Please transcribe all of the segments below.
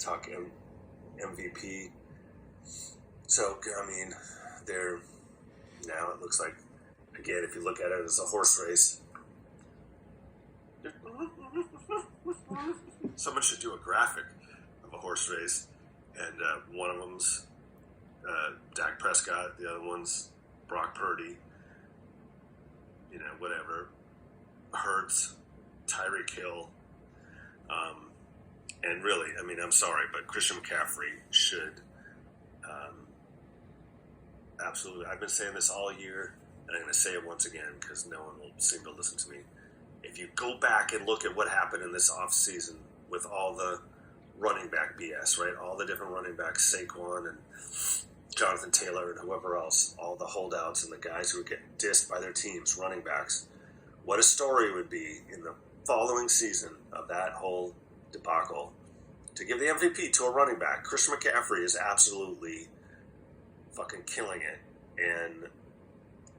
talk MVP. So, I mean, they're now it looks like, again, if you look at it as a horse race, someone should do a graphic of a horse race, and one of them's Dak Prescott, the other one's Brock Purdy, whatever, Hurts, Tyreek Hill, and really, I mean, I'm sorry, but Christian McCaffrey should absolutely. I've been saying this all year, and I'm going to say it once again because no one will seem to listen to me. If you go back and look at what happened in this offseason with all the running back BS, right? All the different running backs, Saquon and Jonathan Taylor and whoever else, all the holdouts and the guys who would get dissed by their teams, running backs. What a story it would be in the following season of that whole debacle to give the MVP to a running back. Christian McCaffrey is absolutely fucking killing it. And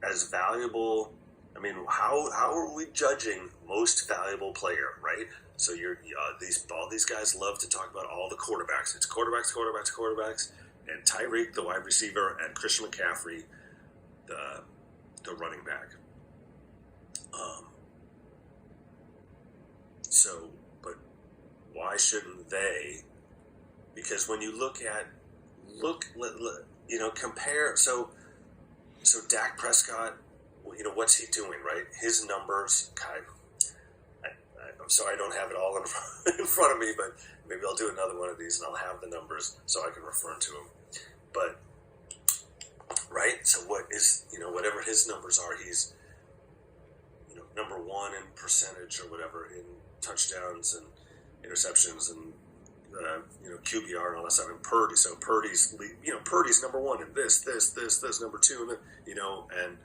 as valuable, I mean, how are we judging most valuable player, right? So all these guys love to talk about all the quarterbacks. It's quarterbacks, and Tyreek, the wide receiver, and Christian McCaffrey, the running back. But why shouldn't they? Because when you compare. So Dak Prescott, what's he doing, right? His numbers, God, I'm sorry I don't have it all in front of me, but maybe I'll do another one of these and I'll have the numbers so I can refer to them. But, right? So what is, whatever his numbers are, he's, number one in percentage or whatever in touchdowns and interceptions and, QBR and all that stuff. And Purdy, so Purdy's number one in this, number two, and and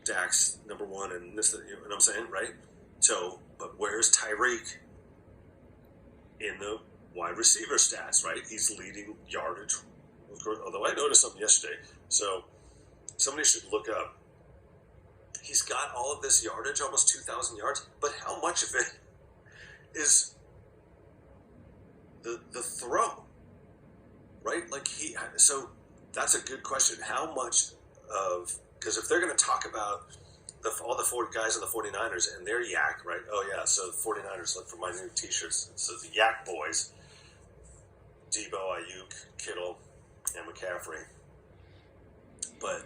Dak's number one in this, you know what I'm saying, right? So, but where's Tyreek in the wide receiver stats, right? He's leading yardage, although I noticed something yesterday. So, somebody should look up. He's got all of this yardage, almost 2,000 yards, but how much of it is the throw, right? So that's a good question. How much of, because if they're going to talk about all the 40 guys on the 49ers and their yak, right? Oh yeah, so the 49ers, look for my new t-shirts. So the yak boys, Debo, Ayuk, Kittle, and McCaffrey. But,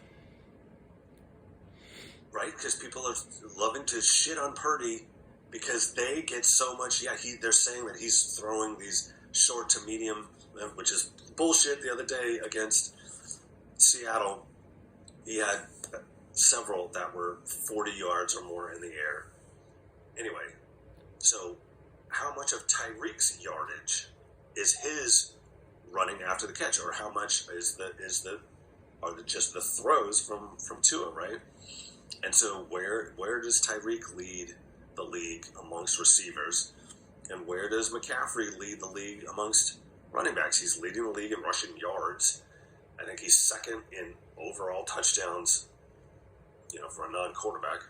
right? Because people are loving to shit on Purdy because they get so much, they're saying that he's throwing these short to medium, which is bullshit. The other day against Seattle, he had several that were 40 yards or more in the air. Anyway, so how much of Tyreek's yardage is his running after the catch, or how much are just the throws from Tua, right? And so where does Tyreek lead the league amongst receivers, and where does McCaffrey lead the league amongst running backs? He's leading the league in rushing yards. I think he's second in overall touchdowns, for a non-quarterback,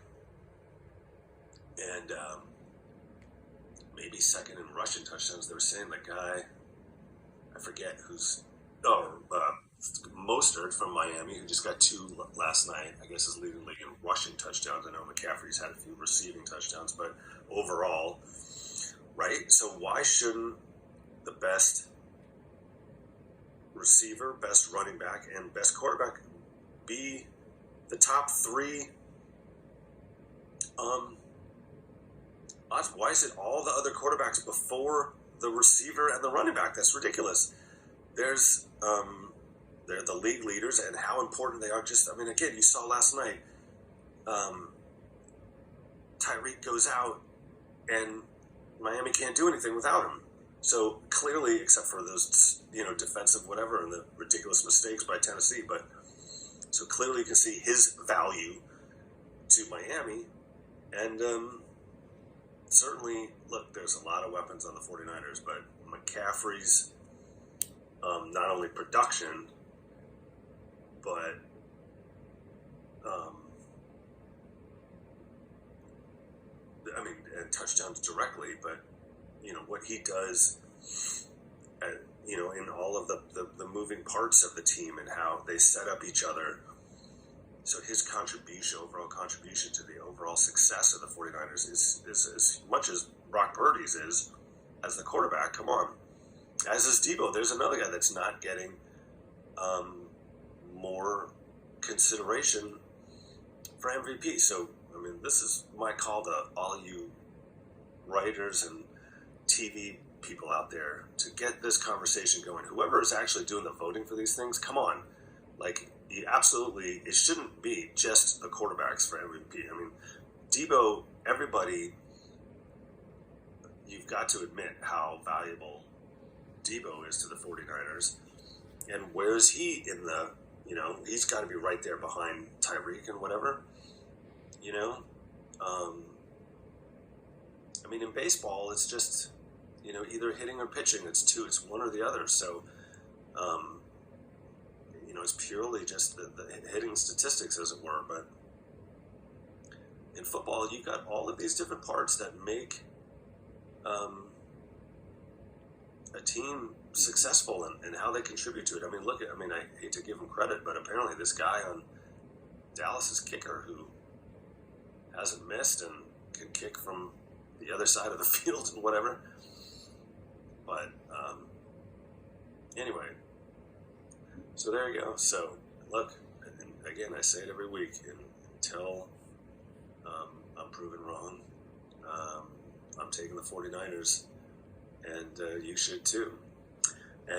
and maybe second in rushing touchdowns. They were saying the guy, I forget who's, Mostert from Miami, who just got 2 last night, I guess is leading the league in rushing touchdowns. I know McCaffrey's had a few receiving touchdowns, but overall, right? So why shouldn't the best receiver, best running back, and best quarterback be the top 3 odds? Why is it all the other quarterbacks before the receiver and the running back? That's ridiculous. They're the league leaders, and how important they are. Again, you saw last night, Tyreek goes out, and Miami can't do anything without him. So clearly, except for those, defensive whatever and the ridiculous mistakes by Tennessee, but so clearly you can see his value to Miami. And certainly, look, there's a lot of weapons on the 49ers, but McCaffrey's not only production, but and touchdowns directly, but what he does, in all of the moving parts of the team and how they set up each other. So his overall contribution to the overall success of the 49ers is as much as Brock Purdy's is as the quarterback. Come on. As is Debo. There's another guy that's not getting more consideration for MVP. So, I mean, this is my call to all you writers and TV people out there to get this conversation going. Whoever is actually doing the voting for these things, come on. Like, it shouldn't be just the quarterbacks for MVP. I mean, Debo, everybody, you've got to admit how valuable Debo is to the 49ers. And where is he in the, he's got to be right there behind Tyreek and whatever, I mean, in baseball, it's just, either hitting or pitching. It's one or the other. So, it's purely just the hitting statistics, as it were. But in football, you've got all of these different parts that make a team successful and how they contribute to it. I mean, I hate to give him credit, but apparently this guy on Dallas's kicker who hasn't missed and can kick from the other side of the field and whatever. But anyway, so there you go. So look, and again, I say it every week, until I'm proven wrong, I'm taking the 49ers, and you should too.